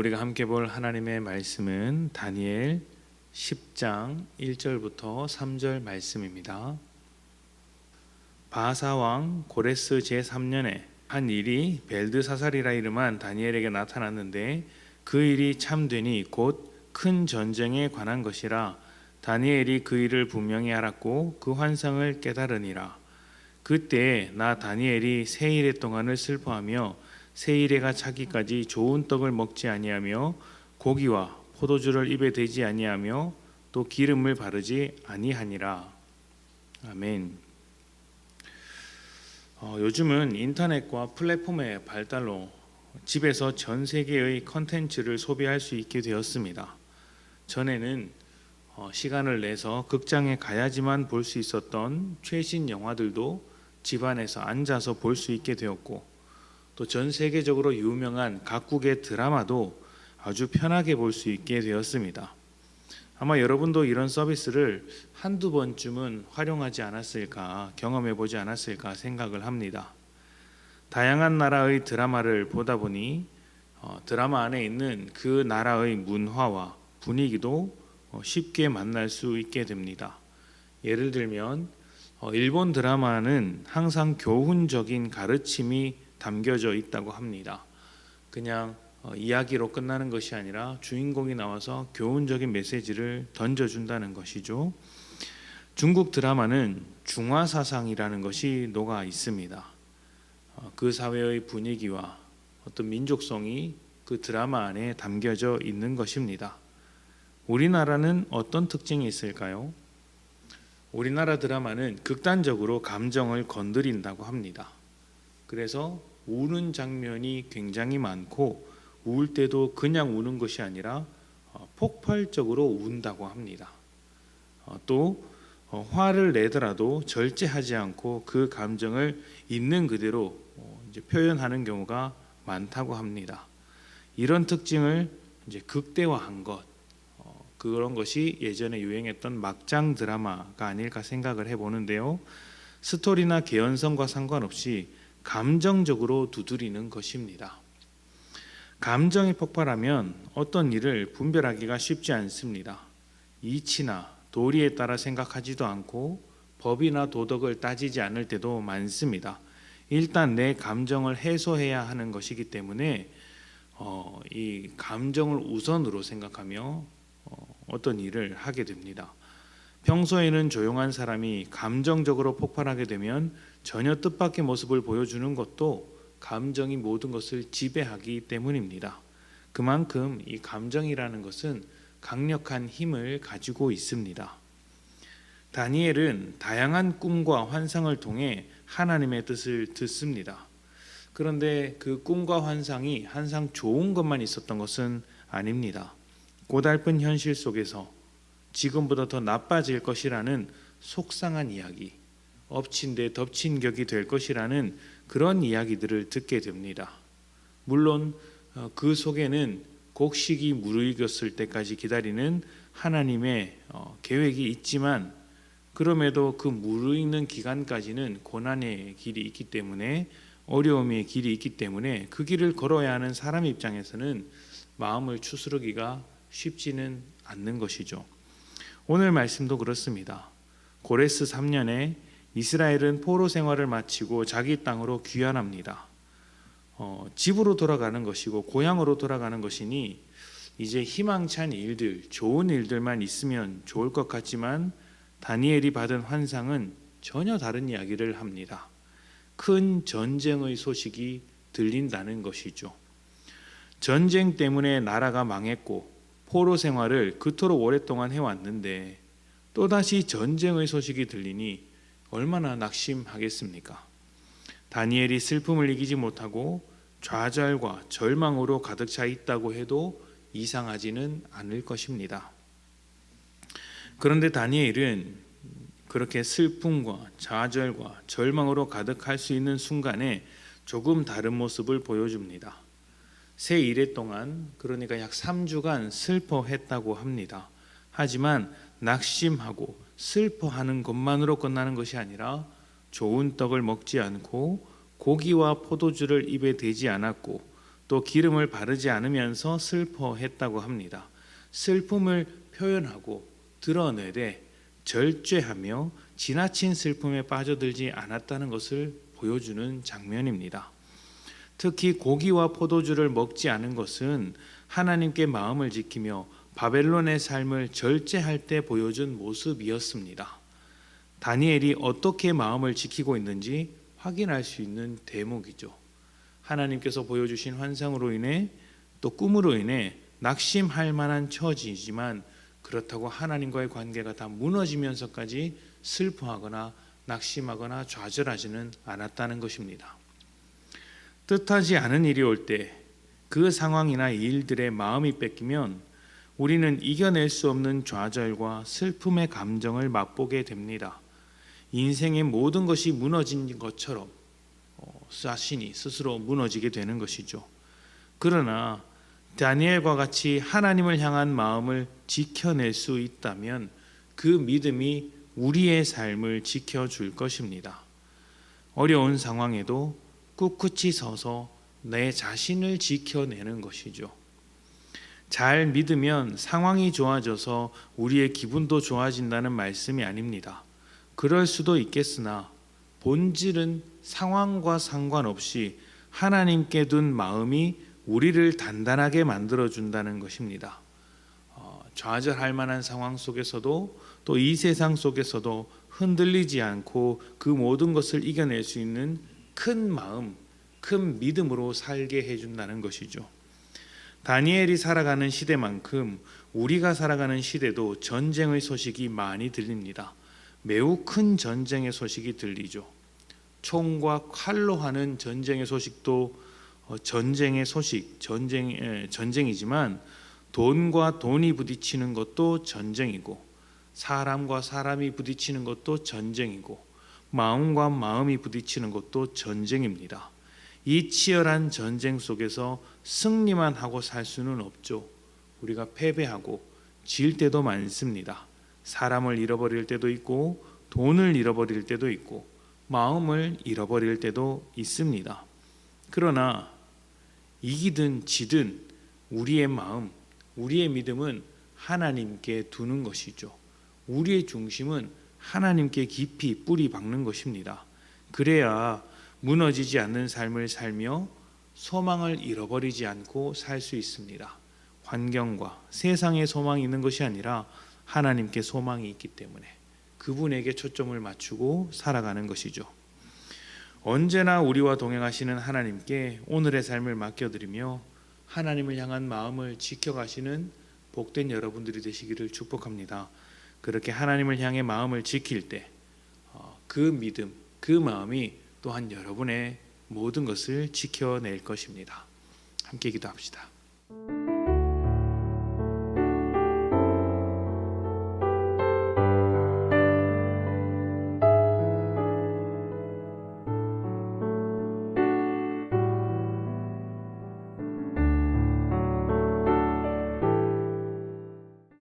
우리가 함께 볼 하나님의 말씀은 다니엘 10장 1절부터 3절 말씀입니다. 바하사 왕 고레스 제3년에 한 일이 벨드사살이라 이름한 다니엘에게 나타났는데 그 일이 참되니 곧 큰 전쟁에 관한 것이라. 다니엘이 그 일을 분명히 알았고 그 환상을 깨달으니라. 그때 나 다니엘이 세 일의 동안을 슬퍼하며 세 일에가 차기까지 좋은 떡을 먹지 아니하며 고기와 포도주를 입에 대지 아니하며 또 기름을 바르지 아니하니라. 아멘. 요즘은 인터넷과 플랫폼의 발달로 집에서 전 세계의 컨텐츠를 소비할 수 있게 되었습니다. 전에는 시간을 내서 극장에 가야지만 볼 수 있었던 최신 영화들도 집안에서 앉아서 볼 수 있게 되었고, 또 전 세계적으로 유명한 각국의 드라마도 아주 편하게 볼 수 있게 되었습니다. 아마 여러분도 이런 서비스를 한두 번쯤은 활용하지 않았을까, 경험해 보지 않았을까 생각을 합니다. 다양한 나라의 드라마를 보다 보니 드라마 안에 있는 그 나라의 문화와 분위기도 쉽게 만날 수 있게 됩니다. 예를 들면 일본 드라마는 항상 교훈적인 가르침이 담겨져 있다고 합니다. 그냥 이야기로 끝나는 것이 아니라 주인공이 나와서 교훈적인 메시지를 던져준다는 것이죠. 중국 드라마는 중화사상이라는 것이 녹아 있습니다. 그 사회의 분위기와 어떤 민족성이 그 드라마 안에 담겨져 있는 것입니다. 우리나라는 어떤 특징이 있을까요? 우리나라 드라마는 극단적으로 감정을 건드린다고 합니다. 그래서 우는 장면이 굉장히 많고, 울 때도 그냥 우는 것이 아니라 폭발적으로 운다고 합니다. 또 화를 내더라도 절제하지 않고 그 감정을 있는 그대로 이제 표현하는 경우가 많다고 합니다. 이런 특징을 이제 극대화한 것, 그런 것이 예전에 유행했던 막장 드라마가 아닐까 생각을 해보는데요. 스토리나 개연성과 상관없이 감정적으로 두드리는 것입니다. 감정이 폭발하면 어떤 일을 분별하기가 쉽지 않습니다. 이치나 도리에 따라 생각하지도 않고 법이나 도덕을 따지지 않을 때도 많습니다. 일단 내 감정을 해소해야 하는 것이기 때문에 이 감정을 우선으로 생각하며 어떤 일을 하게 됩니다. 평소에는 조용한 사람이 감정적으로 폭발하게 되면 전혀 뜻밖의 모습을 보여주는 것도 감정이 모든 것을 지배하기 때문입니다. 그만큼 이 감정이라는 것은 강력한 힘을 가지고 있습니다. 다니엘은 다양한 꿈과 환상을 통해 하나님의 뜻을 듣습니다. 그런데 그 꿈과 환상이 항상 좋은 것만 있었던 것은 아닙니다. 고달픈 현실 속에서 지금보다 더 나빠질 것이라는 속상한 이야기, 엎친 데 덮친 격이 될 것이라는 그런 이야기들을 듣게 됩니다. 물론 그 속에는 곡식이 무르익었을 때까지 기다리는 하나님의 계획이 있지만, 그럼에도 그 무르익는 기간까지는 고난의 길이 있기 때문에, 어려움의 길이 있기 때문에 그 길을 걸어야 하는 사람 입장에서는 마음을 추스르기가 쉽지는 않는 것이죠. 오늘 말씀도 그렇습니다. 고레스 3년에 이스라엘은 포로 생활을 마치고 자기 땅으로 귀환합니다. 집으로 돌아가는 것이고 고향으로 돌아가는 것이니 이제 희망찬 일들, 좋은 일들만 있으면 좋을 것 같지만, 다니엘이 받은 환상은 전혀 다른 이야기를 합니다. 큰 전쟁의 소식이 들린다는 것이죠. 전쟁 때문에 나라가 망했고 포로 생활을 그토록 오랫동안 해왔는데 또다시 전쟁의 소식이 들리니 얼마나 낙심하겠습니까? 다니엘이 슬픔을 이기지 못하고 좌절과 절망으로 가득 차 있다고 해도 이상하지는 않을 것입니다. 그런데 다니엘은 그렇게 슬픔과 좌절과 절망으로 가득할 수 있는 순간에 조금 다른 모습을 보여줍니다. 새 일해 동안, 그러니까 약 3주간 슬퍼했다고 합니다. 하지만 낙심하고 슬퍼하는 것만으로 끝나는 것이 아니라 좋은 떡을 먹지 않고 고기와 포도주를 입에 대지 않았고 또 기름을 바르지 않으면서 슬퍼했다고 합니다. 슬픔을 표현하고 드러내되 절제하며 지나친 슬픔에 빠져들지 않았다는 것을 보여주는 장면입니다. 특히 고기와 포도주를 먹지 않은 것은 하나님께 마음을 지키며 바벨론의 삶을 절제할 때 보여준 모습이었습니다. 다니엘이 어떻게 마음을 지키고 있는지 확인할 수 있는 대목이죠. 하나님께서 보여주신 환상으로 인해 또 꿈으로 인해 낙심할 만한 처지이지만 그렇다고 하나님과의 관계가 다 무너지면서까지 슬퍼하거나 낙심하거나 좌절하지는 않았다는 것입니다. 뜻하지 않은 일이 올 때 그 상황이나 일들의 마음이 뺏기면 우리는 이겨낼 수 없는 좌절과 슬픔의 감정을 맛보게 됩니다. 인생의 모든 것이 무너진 것처럼 자신이 스스로 무너지게 되는 것이죠. 그러나 다니엘과 같이 하나님을 향한 마음을 지켜낼 수 있다면 그 믿음이 우리의 삶을 지켜줄 것입니다. 어려운 상황에도 꿋꿋이 서서 내 자신을 지켜내는 것이죠. 잘 믿으면 상황이 좋아져서 우리의 기분도 좋아진다는 말씀이 아닙니다. 그럴 수도 있겠으나 본질은 상황과 상관없이 하나님께 둔 마음이 우리를 단단하게 만들어준다는 것입니다. 좌절할 만한 상황 속에서도 또 이 세상 속에서도 흔들리지 않고 그 모든 것을 이겨낼 수 있는 큰 마음, 큰 믿음으로 살게 해준다는 것이죠. 다니엘이 살아가는 시대만큼 우리가 살아가는 시대도 전쟁의 소식이 많이 들립니다. 매우 큰 전쟁의 소식이 들리죠. 총과 칼로 하는 전쟁의 소식도 전쟁의 소식, 전쟁이지만 돈과 돈이 부딪히는 것도 전쟁이고 사람과 사람이 부딪히는 것도 전쟁이고 마음과 마음이 부딪히는 것도 전쟁입니다. 이 치열한 전쟁 속에서 승리만 하고 살 수는 없죠. 우리가 패배하고 질 때도 많습니다. 사람을 잃어버릴 때도 있고 돈을 잃어버릴 때도 있고 마음을 잃어버릴 때도 있습니다. 그러나 이기든 지든 우리의 마음, 우리의 믿음은 하나님께 두는 것이죠. 우리의 중심은 하나님께 깊이 뿌리 박는 것입니다. 그래야 무너지지 않는 삶을 살며 소망을 잃어버리지 않고 살 수 있습니다. 환경과 세상에 소망이 있는 것이 아니라 하나님께 소망이 있기 때문에 그분에게 초점을 맞추고 살아가는 것이죠. 언제나 우리와 동행하시는 하나님께 오늘의 삶을 맡겨드리며 하나님을 향한 마음을 지켜가시는 복된 여러분들이 되시기를 축복합니다. 그렇게 하나님을 향해 마음을 지킬 때 그 믿음, 그 마음이 또한 여러분의 모든 것을 지켜낼 것입니다. 함께 기도합시다.